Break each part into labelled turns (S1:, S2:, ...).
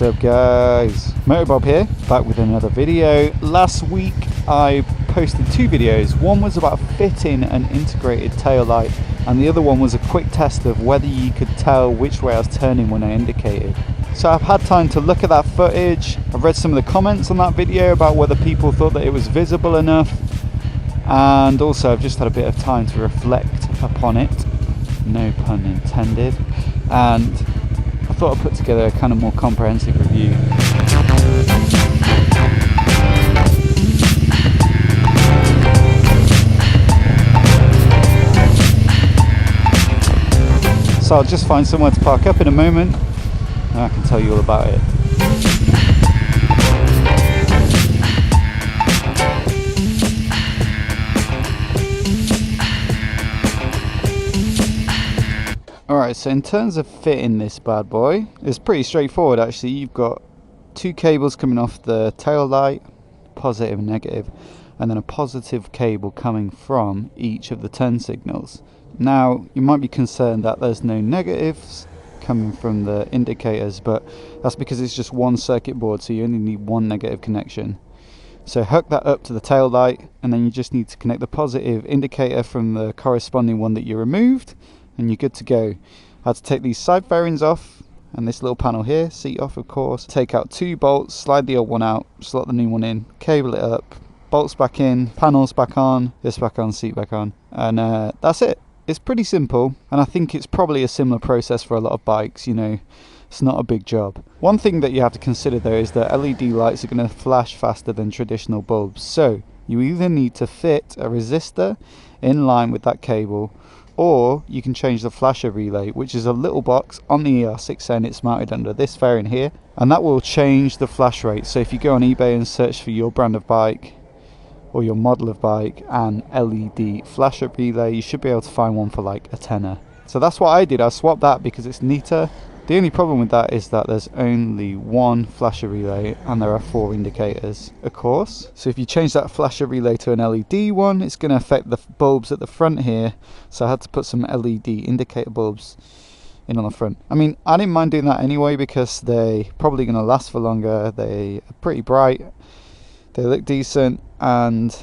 S1: What's up guys, MOTOBOB here, back with another video. Last week I posted two videos. One was about fitting an integrated tail light and the other one was a quick test of whether you could tell which way I was turning when I indicated. So I've had time to look at that footage. I've read some of the comments on that video about whether people thought that it was visible enough, and also I've just had a bit of time to reflect upon it, no pun intended, and I thought I'd put together a kind of more comprehensive review. So I'll just find somewhere to park up in a moment and I can tell you all about it. Alright, so in terms of fitting this bad boy, it's pretty straightforward actually. You've got two cables coming off the tail light, positive and negative, and then a positive cable coming from each of the turn signals. Now you might be concerned that there's no negatives coming from the indicators, but that's because it's just one circuit board, so you only need one negative connection. So hook that up to the tail light and then you just need to connect the positive indicator from the corresponding one that you removed and you're good to go. I had to take these side fairings off and this little panel here, seat off of course, take out two bolts, slide the old one out, slot the new one in, cable it up, bolts back in, panels back on, this back on, seat back on, and that's it. It's pretty simple, and I think it's probably a similar process for a lot of bikes, you know, it's not a big job. One thing that you have to consider though is that LED lights are going to flash faster than traditional bulbs, so you either need to fit a resistor in line with that cable, or you can change the flasher relay, which is a little box on the ER6N. It's mounted under this fairing here, and that will change the flash rate. So if you go on eBay and search for your brand of bike or your model of bike and LED flasher relay, you should be able to find one for like a tenner. So that's what I did. I swapped that because it's neater. The only problem with that is that there's only one flasher relay and there are four indicators, of course. So if you change that flasher relay to an LED one, it's going to affect the bulbs at the front here. So I had to put some LED indicator bulbs in on the front. I mean, I didn't mind doing that anyway because they're probably going to last for longer. They are pretty bright, they look decent, and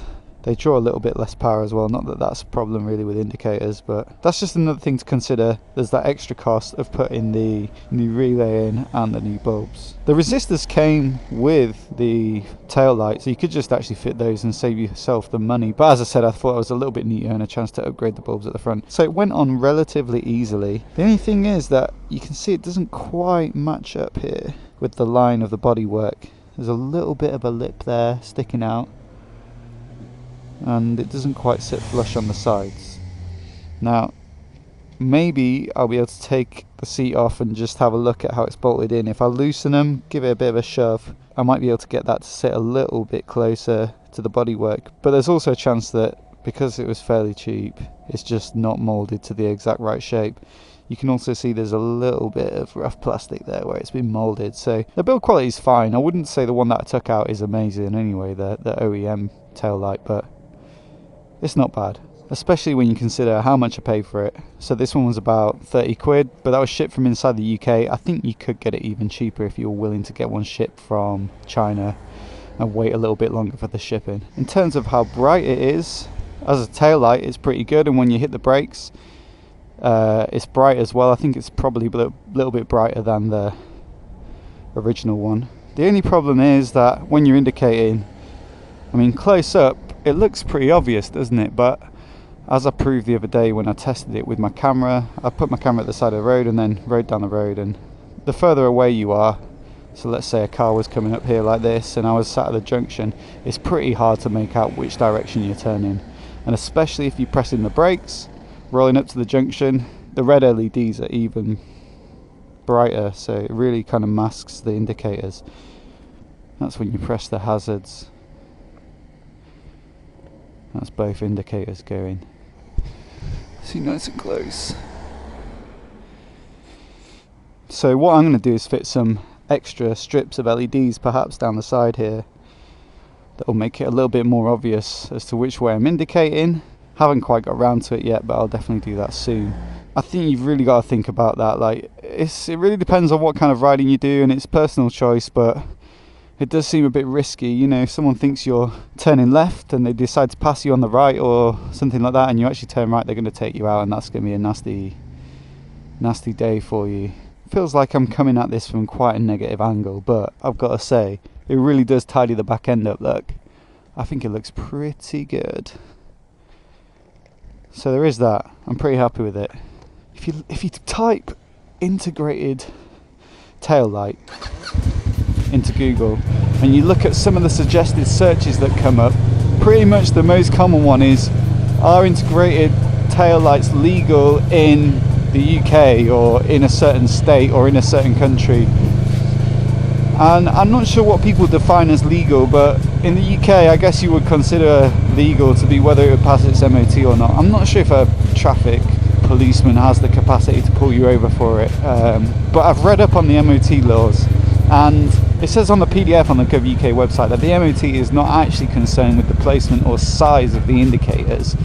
S1: they draw a little bit less power as well. Not that that's a problem really with indicators, but that's just another thing to consider. There's that extra cost of putting the new relay in and the new bulbs. The resistors came with the tail light, so you could just actually fit those and save yourself the money. But as I said, I thought it was a little bit neater and a chance to upgrade the bulbs at the front. So it went on relatively easily. The only thing is that you can see it doesn't quite match up here with the line of the bodywork. There's a little bit of a lip there sticking out, and it doesn't quite sit flush on the sides. Now maybe I'll be able to take the seat off and just have a look at how it's bolted in. If I loosen them, give it a bit of a shove, I might be able to get that to sit a little bit closer to the bodywork. But there's also a chance that because it was fairly cheap, it's just not molded to the exact right shape. You can also see there's a little bit of rough plastic there where it's been molded. So the build quality is fine. I wouldn't say the one that I took out is amazing anyway, the OEM tail light, but it's not bad, especially when you consider how much I paid for it. So this one was about 30 quid, but that was shipped from inside the UK. I think you could get it even cheaper if you were willing to get one shipped from China and wait a little bit longer for the shipping. In terms of how bright it is, as a tail light, it's pretty good, and when you hit the brakes, it's bright as well. I think it's probably a little bit brighter than the original one. The only problem is that when you're indicating, I mean, close up, it looks pretty obvious, doesn't it? But as I proved the other day when I tested it with my camera, I put my camera at the side of the road and then rode down the road, and the further away you are, so let's say a car was coming up here like this and I was sat at the junction, it's pretty hard to make out which direction you're turning. And especially if you're pressing the brakes, rolling up to the junction, the red LEDs are even brighter, so it really kind of masks the indicators. That's when you press the hazards. That's both indicators going. See, nice and close. So what I'm going to do is fit some extra strips of LEDs perhaps down the side here that will make it a little bit more obvious as to which way I'm indicating. Haven't quite got around to it yet, but I'll definitely do that soon. I think you've really got to think about that. Like, it really depends on what kind of riding you do, and it's personal choice, but it does seem a bit risky. You know, if someone thinks you're turning left and they decide to pass you on the right or something like that, and you actually turn right, they're going to take you out, and that's going to be a nasty day for you. Feels like I'm coming at this from quite a negative angle, but I've got to say, it really does tidy the back end up. Look, I think it looks pretty good. So there is that. I'm pretty happy with it. If you type integrated tail light into Google and you look at some of the suggested searches that come up, pretty much the most common one is, are integrated tail lights legal in the UK or in a certain state or in a certain country? And I'm not sure what people define as legal, but in the UK I guess you would consider legal to be whether it would pass its MOT or not. I'm not sure if a traffic policeman has the capacity to pull you over for it, but I've read up on the MOT laws, and it says on the PDF on the GovUK website that the MOT is not actually concerned with the placement or size of the indicators.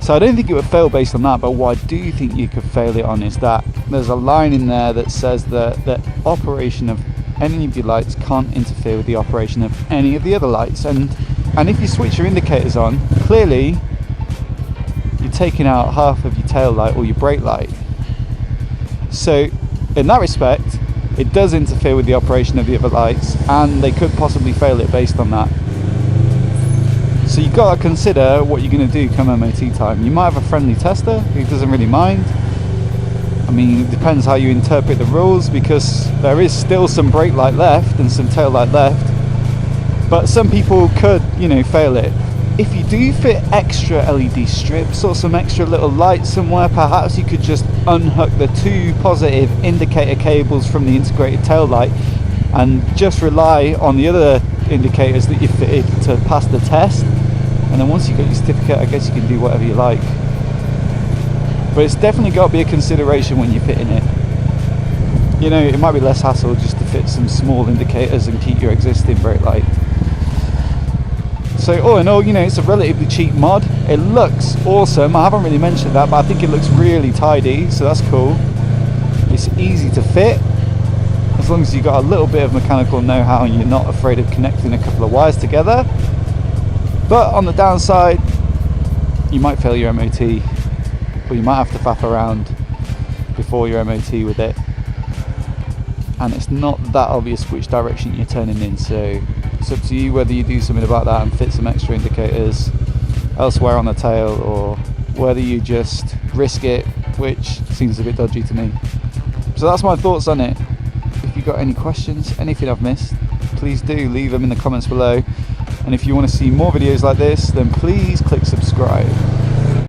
S1: So I don't think it would fail based on that, but what I do think you could fail it on is that there's a line in there that says that the operation of any of your lights can't interfere with the operation of any of the other lights, and if you switch your indicators on, clearly you're taking out half of your tail light or your brake light. So in that respect, it does interfere with the operation of the other lights, and they could possibly fail it based on that. So you've got to consider what you're going to do come MOT time. You might have a friendly tester who doesn't really mind. I mean, it depends how you interpret the rules, because there is still some brake light left and some tail light left, but some people could, you know, fail it. If you do fit extra LED strips or some extra little lights somewhere, perhaps you could just unhook the two positive indicator cables from the integrated tail light and just rely on the other indicators that you fitted to pass the test, and then once you've got your certificate, I guess you can do whatever you like. But it's definitely got to be a consideration when you're fitting it. You know, it might be less hassle just to fit some small indicators and keep your existing brake light. So all in all, you know, it's a relatively cheap mod. It looks awesome. I haven't really mentioned that, but I think it looks really tidy, so that's cool. It's easy to fit, as long as you've got a little bit of mechanical know-how and you're not afraid of connecting a couple of wires together. But on the downside, you might fail your MOT, or you might have to faff around before your MOT with it, and it's not that obvious which direction you're turning in, so it's up to you whether you do something about that and fit some extra indicators elsewhere on the tail, or whether you just risk it, which seems a bit dodgy to me. So that's my thoughts on it. If you've got any questions, anything I've missed, please do leave them in the comments below, and if you want to see more videos like this, then please click subscribe.